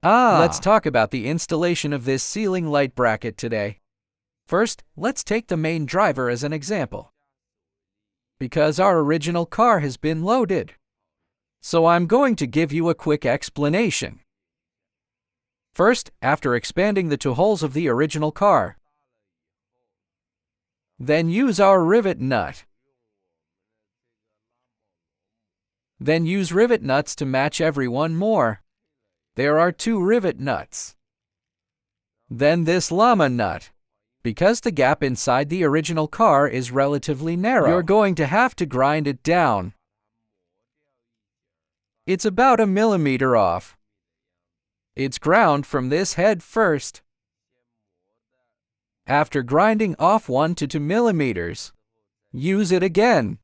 Let's talk about the installation of this ceiling light bracket today. First, let's take the main driver as an example, because our original car has been loaded. So I'm going to give you a quick explanation. First, after expanding the two holes of the original car, then use our rivet nut. Then use rivet nuts to match every one more. There are 2 rivet nuts. Then this llama nut. Because the gap inside the original car is relatively narrow, you're going to have to grind it down. It's about 1 millimeter off. It's ground from this head first. After grinding off 1 to 2 millimeters, use it again.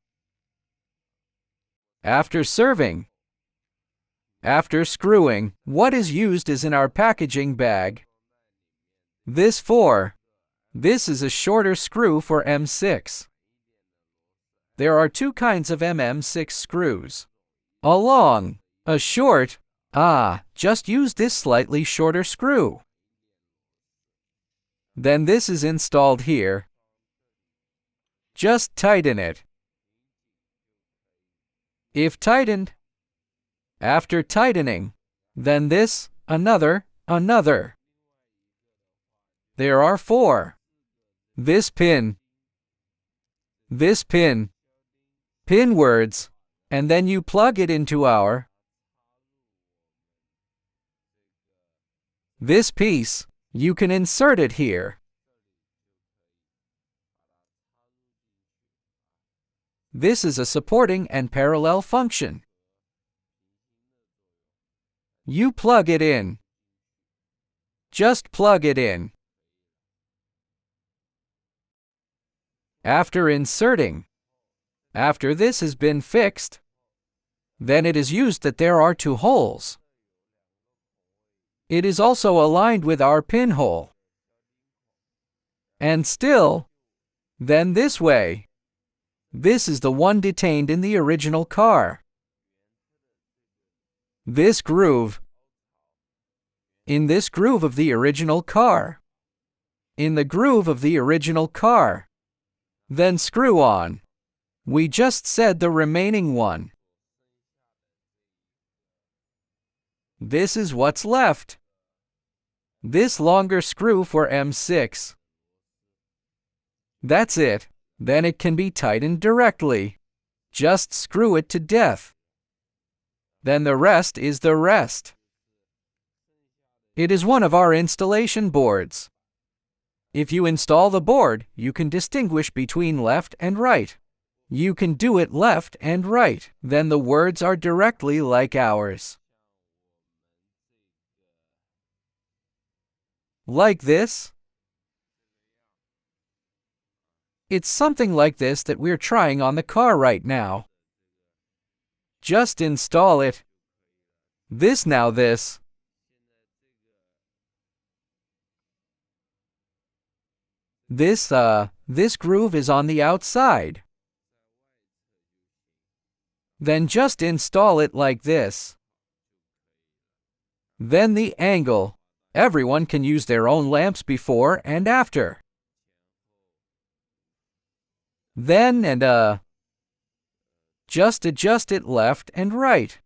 After serving, after screwing, what is used is in our packaging bag. This is a shorter screw for M6. There are 2 kinds of MM6 screws. A long, a short. Just use this slightly shorter screw. Then this is installed here. Just tighten it. If tightened, after tightening, then this, another. There are 4. This pin, pinwards, and then you plug it into this piece. You can insert it here. This is a supporting and parallel function. You plug it in. Just plug it in. After inserting, after this has been fixed, then it is used that there are 2 holes. It is also aligned with our pinhole. And still, then this way. This is the one detained in the original car. This groove. In this groove of the original car. In the groove of the original car. Then screw on. We just said the remaining one. This is what's left. This longer screw for M6. That's it. Then it can be tightened directly. Just screw it to death. Then the rest is the rest. It is one of our installation boards. If you install the board, you can distinguish between left and right. You can do it left and right. Then the words are directly like ours. Like this. It's something like this that we're trying on the car right now. Just install it. This now this. This groove is on the outside. Then just install it like this. Then the angle. Everyone can use their own lamps before and after. Then just adjust it left and right.